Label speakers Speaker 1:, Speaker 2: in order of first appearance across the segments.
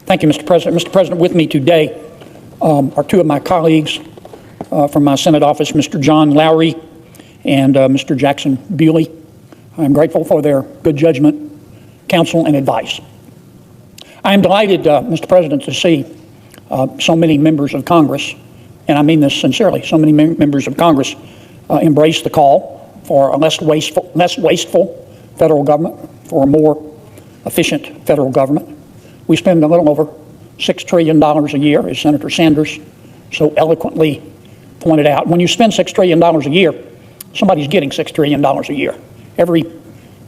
Speaker 1: Thank you, Mr. President. Mr. President, with me today are two of my colleagues from my Senate office, Mr. John Lowry and Mr. Jackson Bewley. I'm grateful for their good judgment, counsel, and advice. I am delighted, Mr. President, to see so many members of Congress, and I mean this sincerely, so many members of Congress embrace the call for a less wasteful federal government, for a more efficient federal government. We spend a little over $6 trillion a year, as Senator Sanders so eloquently pointed out. When you spend $6 trillion a year, somebody's getting $6 trillion a year. Every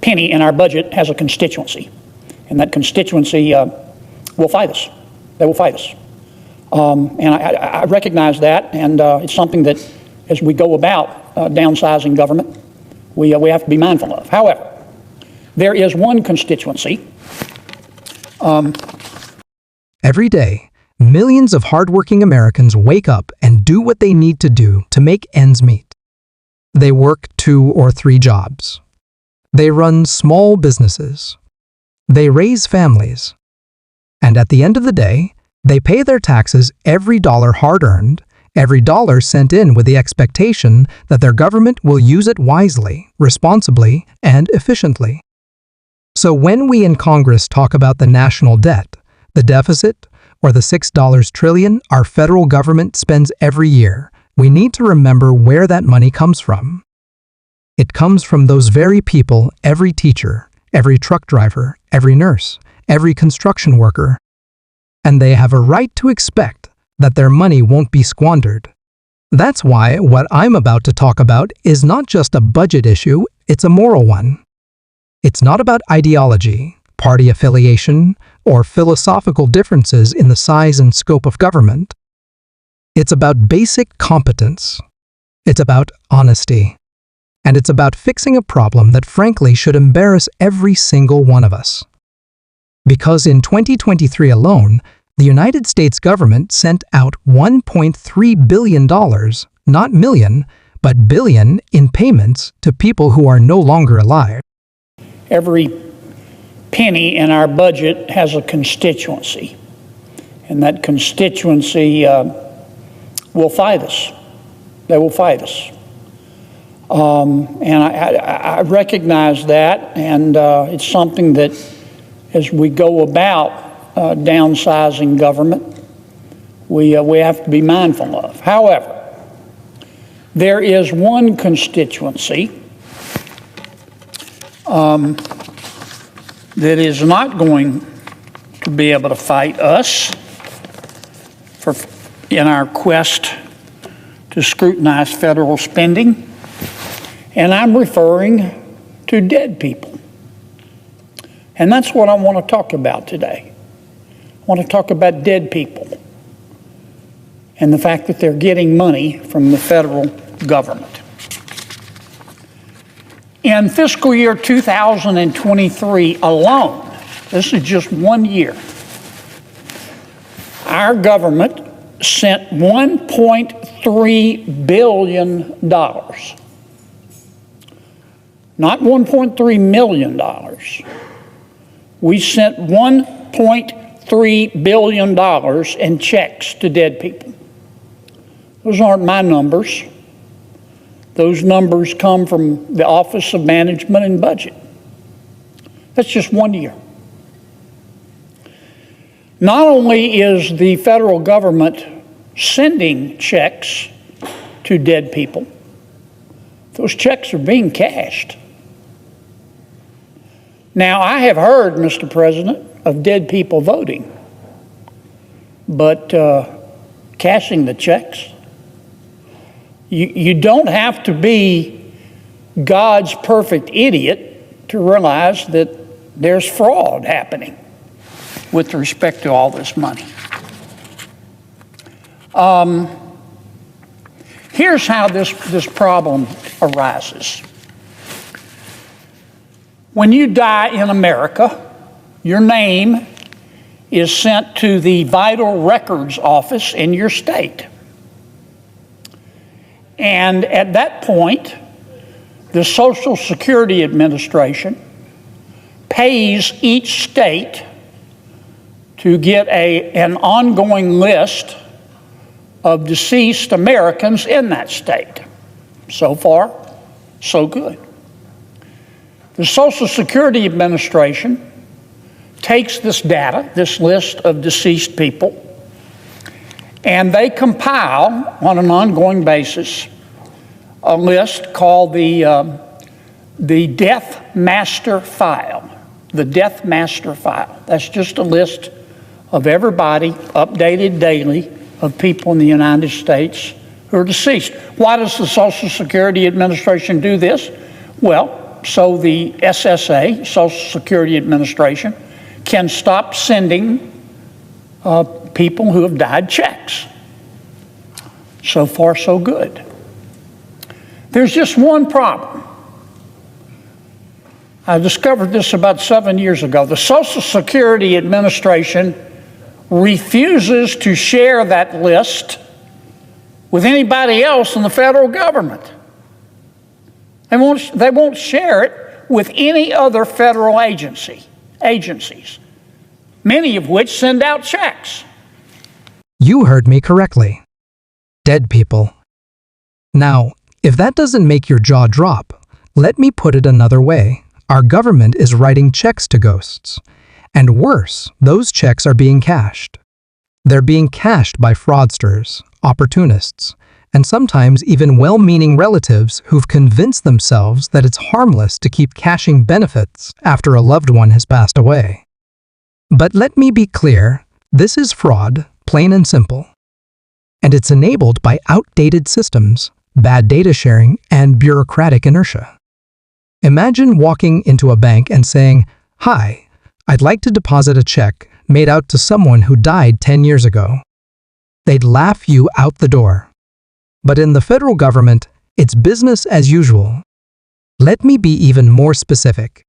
Speaker 1: penny in our budget has a constituency, and that constituency will fight us. They will fight us. And I recognize that, and it's something that, as we go about downsizing government, we have to be mindful of. However, there is one constituency.
Speaker 2: Every day, millions of hardworking Americans wake up and do what they need to do to make ends meet. They work 2 or 3 jobs. They run small businesses. They raise families. And at the end of the day, they pay their taxes every dollar hard-earned, every dollar sent in with the expectation that their government will use it wisely, responsibly, and efficiently. So when we in Congress talk about the national debt, the deficit, or the $6 trillion our federal government spends every year, we need to remember where that money comes from. It comes from those very people, every teacher, every truck driver, every nurse, every construction worker. And they have a right to expect that their money won't be squandered. That's why what I'm about to talk about is not just a budget issue, it's a moral one. It's not about ideology, party affiliation, or philosophical differences in the size and scope of government. It's about basic competence. It's about honesty. And it's about fixing a problem that frankly should embarrass every single one of us. Because in 2023 alone, the United States government sent out $1.3 billion, not million, but billion in payments to people who are no longer alive.
Speaker 1: Every penny in our budget has a constituency, and that constituency will fight us. They will fight us. And I recognize that, and it's something that, as we go about downsizing government, we have to be mindful of. However, there is one constituency that is not going to be able to fight us in our quest to scrutinize federal spending, and I'm referring to dead people. And that's what I want to talk about today. I want to talk about dead people and the fact that they're getting money from the federal government. In fiscal year 2023 alone, this is just 1 year, our government sent $1.3 billion, not $1.3 million. We sent $1.3 billion in checks to dead people. Those aren't my numbers. Those numbers come from the Office of Management and Budget. That's just 1 year. Not only is the federal government sending checks to dead people, those checks are being cashed. Now, I have heard, Mr. President, of dead people voting, but cashing the checks? You don't have to be God's perfect idiot to realize that there's fraud happening with respect to all this money. Here's how this problem arises. When you die in America, your name is sent to the Vital Records Office in your state. And at that point, the Social Security Administration pays each state to to get an ongoing list of deceased Americans in that state. So far, so good. The Social Security Administration takes this data, this list of deceased people, and they compile on an ongoing basis a list called the Death Master File. The Death Master File. That's just a list of everybody, updated daily, of people in the United States who are deceased. Why does the Social Security Administration do this? Well, so the SSA, Social Security Administration, can stop sending people who have died checks. So far, so good. There's just one problem. I discovered this about 7 years ago. The Social Security Administration refuses to share that list with anybody else in the federal government. They won't share it with any other federal agencies, many of which send out checks.
Speaker 2: You heard me correctly. Dead people. Now, if that doesn't make your jaw drop, let me put it another way. Our government is writing checks to ghosts. And worse, those checks are being cashed. They're being cashed by fraudsters, opportunists, and sometimes even well-meaning relatives who've convinced themselves that it's harmless to keep cashing benefits after a loved one has passed away. But let me be clear, this is fraud, plain and simple. And it's enabled by outdated systems, bad data sharing, and bureaucratic inertia. Imagine walking into a bank and saying, "Hi, I'd like to deposit a check made out to someone who died 10 years ago." They'd laugh you out the door. But in the federal government, it's business as usual. Let me be even more specific.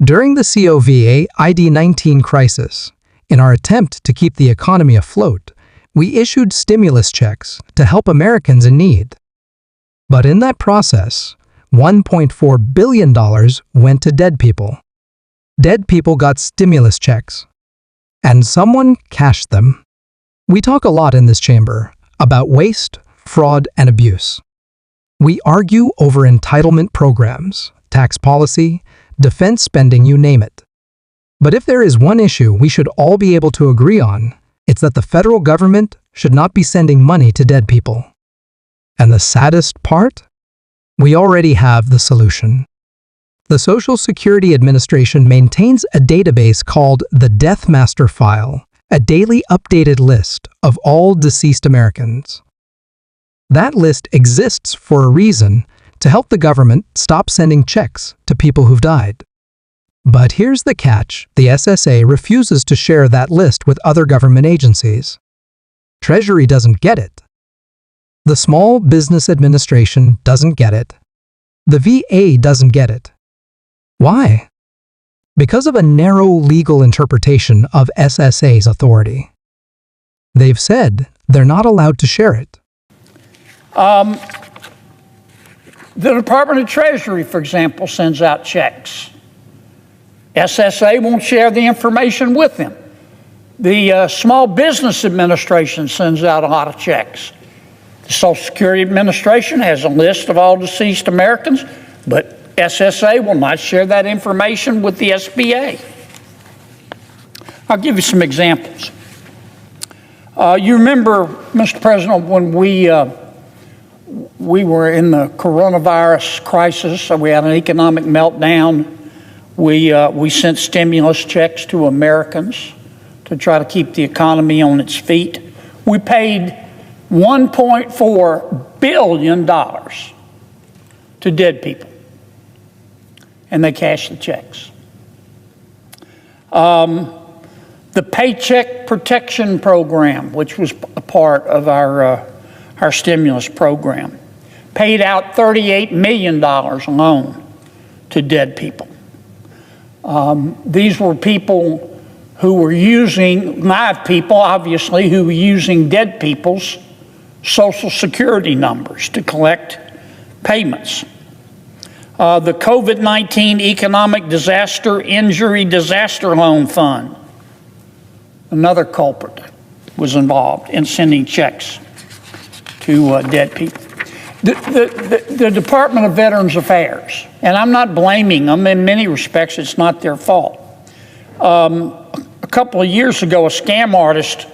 Speaker 2: During the COVID-19 crisis, in our attempt to keep the economy afloat, we issued stimulus checks to help Americans in need. But in that process, $1.4 billion went to dead people. Dead people got stimulus checks, and someone cashed them. We talk a lot in this chamber about waste, fraud, and abuse. We argue over entitlement programs, tax policy, defense spending, you name it. But if there is one issue we should all be able to agree on, it's that the federal government should not be sending money to dead people. And the saddest part? We already have the solution. The Social Security Administration maintains a database called the Death Master File, a daily updated list of all deceased Americans. That list exists for a reason, to help the government stop sending checks to people who've died. But here's the catch: the SSA refuses to share that list with other government agencies. Treasury doesn't get it. The Small Business Administration doesn't get it. The VA doesn't get it. Why? Because of a narrow legal interpretation of SSA's authority. They've said they're not allowed to share it.
Speaker 1: The Department of Treasury, for example, sends out checks. SSA won't share the information with them. The Small Business Administration sends out a lot of checks. The Social Security Administration has a list of all deceased Americans, but SSA will not share that information with the SBA. I'll give you some examples. You remember, Mr. President, when we were in the coronavirus crisis, so we had an economic meltdown. We sent stimulus checks to Americans to try to keep the economy on its feet. We paid $1.4 billion to dead people, and they cashed the checks. The Paycheck Protection Program, which was a part of our stimulus program, paid out $38 million alone to dead people. These were people who were using, live people obviously, who were using dead people's Social Security numbers to collect payments. The COVID-19 Economic Disaster Injury Disaster Loan Fund another culprit was involved in sending checks to dead people. The Department of Veterans Affairs, and I'm not blaming them, in many respects it's not their fault. A couple of years ago, a scam artist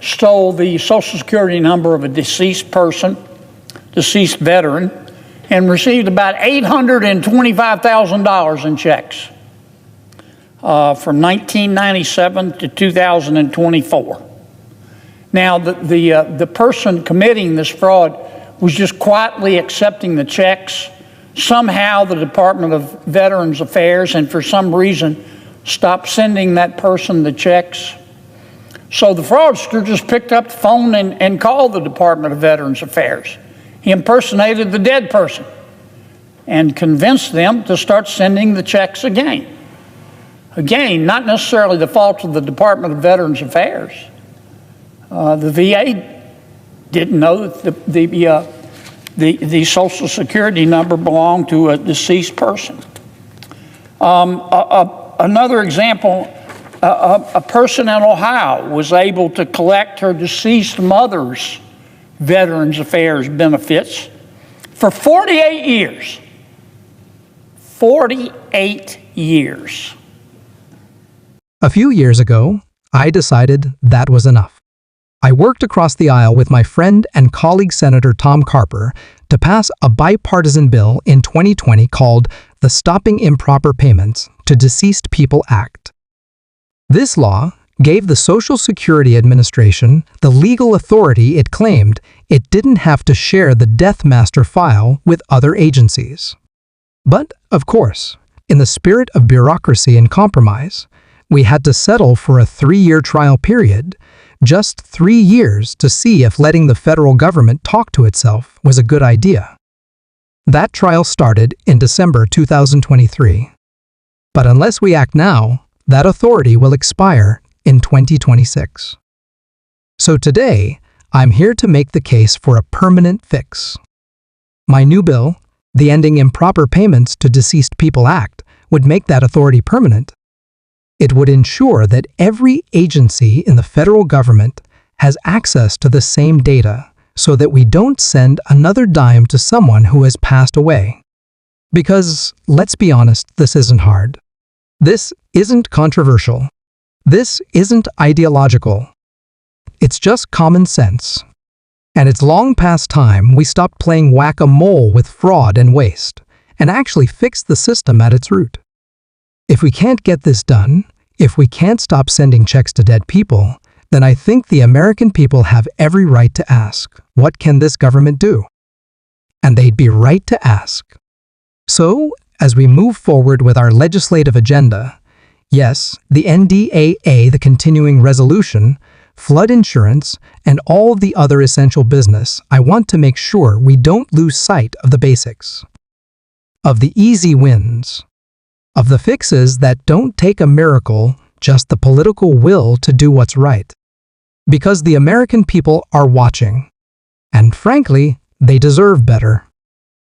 Speaker 1: stole the Social Security number of a deceased veteran, and received about $825,000 in checks from 1997 to 2024. Now, the person committing this fraud was just quietly accepting the checks. Somehow the Department of Veterans Affairs, and for some reason, stopped sending that person the checks. So the fraudster just picked up the phone and called the Department of Veterans Affairs. He impersonated the dead person and convinced them to start sending the checks again. Again, not necessarily the fault of the Department of Veterans Affairs. The VA didn't know that the Social Security number belonged to a deceased person. Another example, a person in Ohio was able to collect her deceased mother's Veterans Affairs benefits for 48 years. 48 years.
Speaker 2: A few years ago, I decided that was enough. I worked across the aisle with my friend and colleague Senator Tom Carper to pass a bipartisan bill in 2020 called the Stopping Improper Payments to Deceased People Act. This law gave the Social Security Administration the legal authority it claimed it didn't have to share the death master file with other agencies. But, of course, in the spirit of bureaucracy and compromise, we had to settle for a 3-year trial period, just 3 years to see if letting the federal government talk to itself was a good idea. That trial started in December 2023. But unless we act now, that authority will expire in 2026. So today, I'm here to make the case for a permanent fix. My new bill, the Ending Improper Payments to Deceased People Act, would make that authority permanent. It would ensure that every agency in the federal government has access to the same data so that we don't send another dime to someone who has passed away. Because, let's be honest, this isn't hard. This isn't controversial. This isn't ideological. It's just common sense. And it's long past time we stopped playing whack-a-mole with fraud and waste and actually fixed the system at its root. If we can't get this done, if we can't stop sending checks to dead people, then I think the American people have every right to ask, what can this government do? And they'd be right to ask. So, as we move forward with our legislative agenda, yes, the NDAA, the continuing resolution, flood insurance, and all of the other essential business, I want to make sure we don't lose sight of the basics, of the easy wins, of the fixes that don't take a miracle, just the political will to do what's right. Because the American people are watching. And frankly, they deserve better.